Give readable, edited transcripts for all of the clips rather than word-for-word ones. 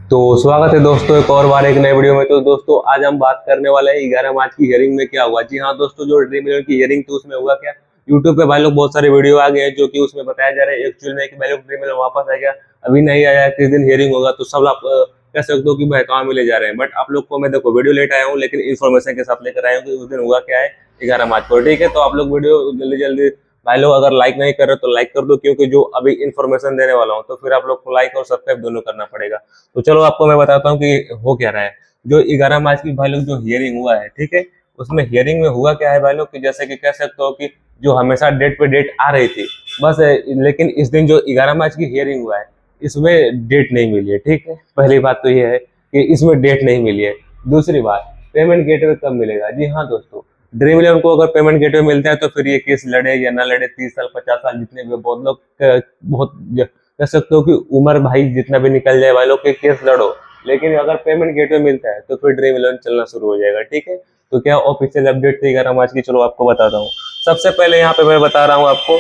तो स्वागत है दोस्तों एक और बार एक नए वीडियो में। तो दोस्तों आज हम बात करने वाले हैं 11 मार्च की हियरिंग में क्या हुआ। जी हाँ दोस्तों, जो ड्रीम इलेवन की हियरिंग थी उसमें हुआ क्या। यूट्यूब पे भाई लोग बहुत सारे वीडियो आ गए हैं जो कि उसमें बताया जा रहा है एक्चुअल में कि भाई लोग ड्रीम इलेवन वापस आ गया, अभी नहीं आया, किस दिन हियरिंग होगा। तो सब आप कह सकते हो कि बहकावे में ले जा रहे हैं। बट आप लोग को मैं देखो वीडियो लेट आया हूँ लेकिन इन्फॉर्मेशन के साथ लेकर आया हूँ कि उस दिन हुआ क्या है 11 मार्च को। ठीक है, तो आप लोग वीडियो जल्दी जल्दी भाई लोग अगर लाइक नहीं कर रहे तो लाइक कर दो, क्योंकि जो अभी इन्फॉर्मेशन देने वाला हूँ तो फिर आप लोग को लाइक और सब्सक्राइब दोनों करना पड़ेगा। तो चलो आपको मैं बताता हूँ कि हो क्या रहा है। जो 11 मार्च की भाई लोग जो हियरिंग हुआ है, ठीक है, उसमें हियरिंग में हुआ क्या है भाई लोग कि जैसे कि कह सकते हो कि जो हमेशा डेट पे डेट आ रही थी बस लेकिन इस दिन जो 11 मार्च की हियरिंग हुआ है इसमें डेट नहीं मिली है। ठीक है, पहली बात तो ये है कि इसमें डेट नहीं मिली है। दूसरी बात, पेमेंट गेटवे कब मिलेगा। जी हाँ दोस्तों, ड्रीम इलेवन को अगर पेमेंट गेटवे मिलता है तो फिर ये केस लड़े या ना लड़े, 30 साल 50 साल जितने भी बहुत लोग बहुत कह सकते हो कि उम्र भाई जितना भी निकल जाए भाई लोग के केस लड़ो, लेकिन अगर पेमेंट गेटवे मिलता है तो फिर ड्रीम इलेवन चलना शुरू हो जाएगा। ठीक है, तो क्या ऑफिशियल अपडेट थी 11 मार्च की, चलो आपको बताता हूँ। सबसे पहले यहाँ पे मैं बता रहा हूँ आपको,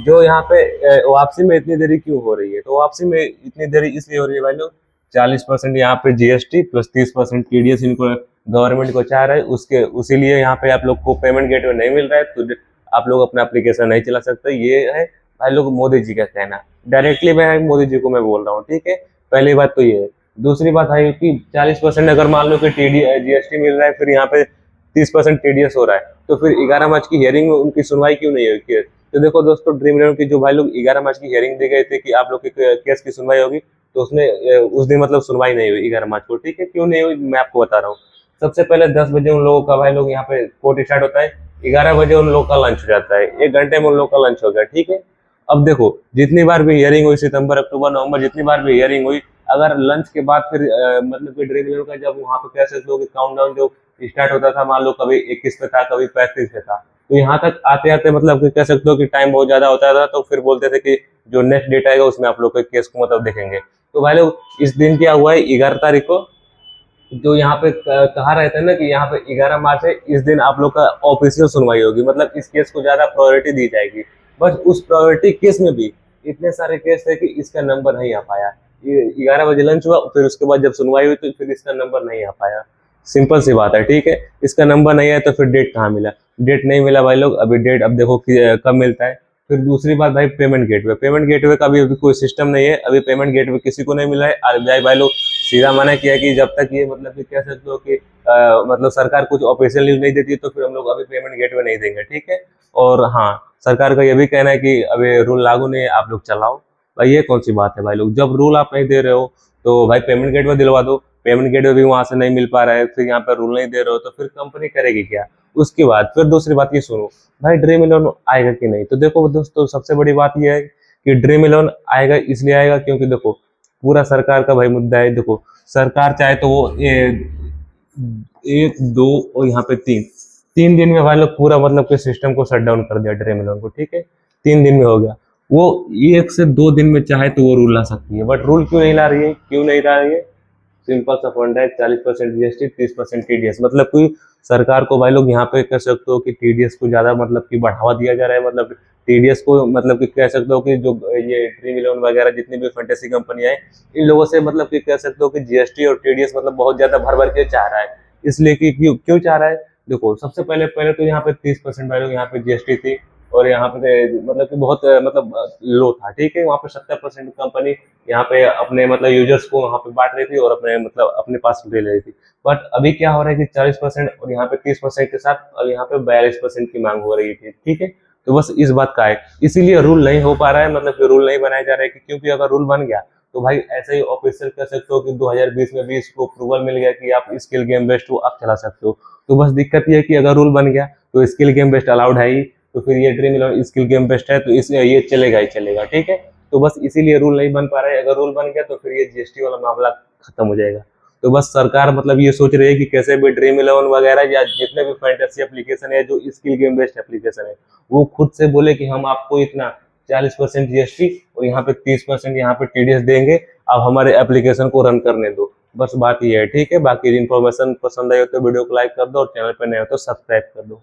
जो यहाँ पे वापसी में इतनी देरी क्यों हो रही है। तो वापसी में इतनी देरी इसलिए हो रही है भाई लोग, 40% यहाँ पे जीएसटी प्लस 30% टीडीएस इनको गवर्नमेंट को चाह रहा है, उसके उसीलिए यहाँ पे आप लोग को पेमेंट गेटवे नहीं मिल रहा है, तो आप लोग अपना एप्लीकेशन नहीं चला सकते। ये है भाई लोग मोदी जी का कहना, डायरेक्टली मैं मोदी जी को मैं बोल रहा हूँ। ठीक है, पहली बात तो ये है। दूसरी बात है कि 40% अगर मान लो कि टीडी जीएसटी मिल रहा है, फिर यहाँ पे 30% टीडीएस हो रहा है, तो फिर 11 मार्च की हियरिंग में उनकी सुनवाई क्यों नहीं हुई। तो देखो दोस्तों, ड्रीम इलेवन की जो भाई लोग 11 मार्च की हियरिंग दी गई थी कि आप लोग के केस की सुनवाई होगी, तो उसने उस दिन मतलब सुनवाई नहीं हुई 11 मार्च को। ठीक है, क्यों नहीं हुई मैं आपको बता रहा हूँ। सबसे पहले 10 बजे उन लोगों का भाई लोग यहाँ पे कोर्ट स्टार्ट होता है, 11 बजे उन लोगों का लंच हो जाता है, 1 घंटे में उन लोगों का लंच हो गया। ठीक है, अब देखो जितनी बार भी हियरिंग हुई, सितंबर अक्टूबर नवंबर जितनी बार भी हियरिंग हुई, अगर लंच के बाद फिर मतलब कि ड्रीम इलेवन का जब वहाँ पे कह सकते हो कि काउंटडाउन जो स्टार्ट होता था, मान लो कभी 21 पे था कभी 35 पे था, तो यहाँ तक आते आते मतलब कि कह सकते हो कि टाइम बहुत ज्यादा होता था, तो फिर बोलते थे कि जो नेक्स्ट डेट आएगा उसमें आप लोग के केस को मतलब देखेंगे। तो भाई लोग इस दिन क्या हुआ है 11 तारीख को, जो यहाँ पे कहा रहता है ना कि यहाँ पे 11 मार्च है, इस दिन आप लोग का ऑफिशियल सुनवाई होगी, मतलब इस केस को ज्यादा प्रायोरिटी दी जाएगी। बस उस प्रायोरिटी केस में भी इतने सारे केस थे कि इसका नंबर नहीं आ पाया। ये 11 बजे लंच हुआ, फिर उसके बाद जब सुनवाई हुई तो फिर इसका नंबर नहीं आ पाया। सिंपल सी बात है। ठीक है, इसका नंबर नहीं है तो फिर डेट कहाँ मिला, डेट नहीं मिला भाई लोग। अभी डेट अब देखो कि कब मिलता है। फिर दूसरी बात भाई, पेमेंट गेटवे का भी अभी कोई सिस्टम नहीं है, अभी पेमेंट गेटवे किसी को नहीं मिला है। आरबीआई भाई लोग सीधा मना किया कि जब तक ये मतलब कि कह सकते हो कि मतलब सरकार कुछ ऑफिशियल न्यूज नहीं देती है तो फिर हम लोग अभी पेमेंट गेटवे नहीं देंगे। ठीक है, और हाँ, सरकार का ये भी कहना है कि अभी रूल लागू नहीं है, आप लोग चलाओ। भाई ये कौन सी बात है भाई लोग, जब रूल आप नहीं दे रहे हो तो भाई पेमेंट गेटवे दिलवा दो। पेमेंट गेटवे भी वहां से नहीं मिल पा रहा है, फिर यहाँ पर रूल नहीं दे रहे हो तो फिर कंपनी करेगी क्या। उसके बाद फिर दूसरी बात ये सुनो भाई, ड्रीम इलेवन आएगा कि नहीं। तो देखो दोस्तों, सबसे बड़ी बात यह है कि ड्रीम इलेवन आएगा, इसलिए आएगा क्योंकि देखो पूरा सरकार का भाई मुद्दा है। देखो सरकार चाहे तो वो एक दो और यहाँ पे तीन, 3 दिन में भाई लोग पूरा मतलब के सिस्टम को शट डाउन कर दिया ड्रीम इलेवन को। ठीक है, 3 दिन में हो गया। वो 1 से 2 दिन में चाहे तो वो रूल ला सकती है, बट रूल क्यों नहीं ला रही है, क्यों नहीं ला रही है। सिंपल सा फंड है, 40% जीएसटी 30% टीडीएस, मतलब कि सरकार को भाई लोग यहाँ पे कह सकते हो कि टीडीएस को ज्यादा मतलब कि बढ़ावा दिया जा रहा है। मतलब टीडीएस को मतलब कि कह सकते हो कि जो ये ड्रीम इलेवन वगैरह जितनी भी फैंटेसी कंपनियां हैं, इन लोगों से मतलब कि कह सकते हो कि जीएसटी और टीडीएस मतलब बहुत ज्यादा भर भर के चाह रहा है। इसलिए कि क्यों क्यों चाह रहा है, देखो सबसे पहले पहले तो यहाँ पे 30% भाई लोग यहाँ पे जीएसटी थी, और यहाँ पे मतलब कि बहुत मतलब लो था। ठीक है, वहाँ पे 70% कंपनी यहाँ पे अपने मतलब यूजर्स को वहाँ पे बांट रही थी और अपने मतलब अपने पास ले रही थी। बट अभी क्या हो रहा है कि 40% और यहाँ पे 30% के साथ अब यहाँ पे 42% की मांग हो रही थी। ठीक है, तो बस इस बात का है, इसीलिए रूल नहीं हो पा रहा है, मतलब कि रूल नहीं बनाया जा रहा है क्योंकि अगर रूल बन गया तो भाई ऐसे ही ऑफिशियल कह सकते हो कि 2020 में भी इसको अप्रूवल मिल गया कि आप स्किल गेम बेस्ड आप चला सकते हो। तो बस दिक्कत ये है कि अगर रूल बन गया तो स्किल गेम बेस्ड अलाउड है ही, तो फिर ये dream eleven skill game based है तो इसलिए ये चलेगा ही चलेगा। ठीक है, तो बस इसीलिए रूल नहीं बन पा रहा है। अगर रूल बन गया तो फिर ये जीएसटी वाला मामला खत्म हो जाएगा। तो बस सरकार मतलब ये सोच रही है कि कैसे भी ड्रीम इलेवन वगैरह या जितने भी फैंटेसी एप्लीकेशन है जो स्किल गेम बेस्ड एप्लीकेशन है, वो खुद से बोले कि हम आपको इतना 40% जीएसटी और यहाँ पे 30% यहाँ पे टीडीएस देंगे, आप हमारे एप्लीकेशन को रन करने दो। बस बात ये है। ठीक है, बाकी इन्फॉर्मेशन पसंद आई हो तो वीडियो को लाइक कर दो और चैनल पर नए हो तो सब्सक्राइब कर दो।